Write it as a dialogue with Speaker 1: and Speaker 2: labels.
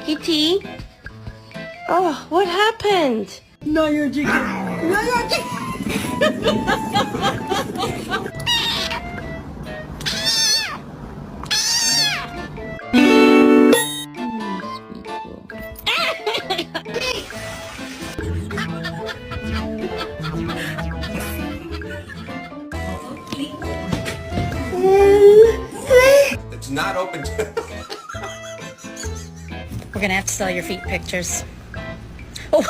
Speaker 1: Kitty? Oh, what happened?
Speaker 2: No, you're chicken. No, you're chicken.
Speaker 3: It's not open to...
Speaker 4: We're gonna have to sell your feet pictures. Oh.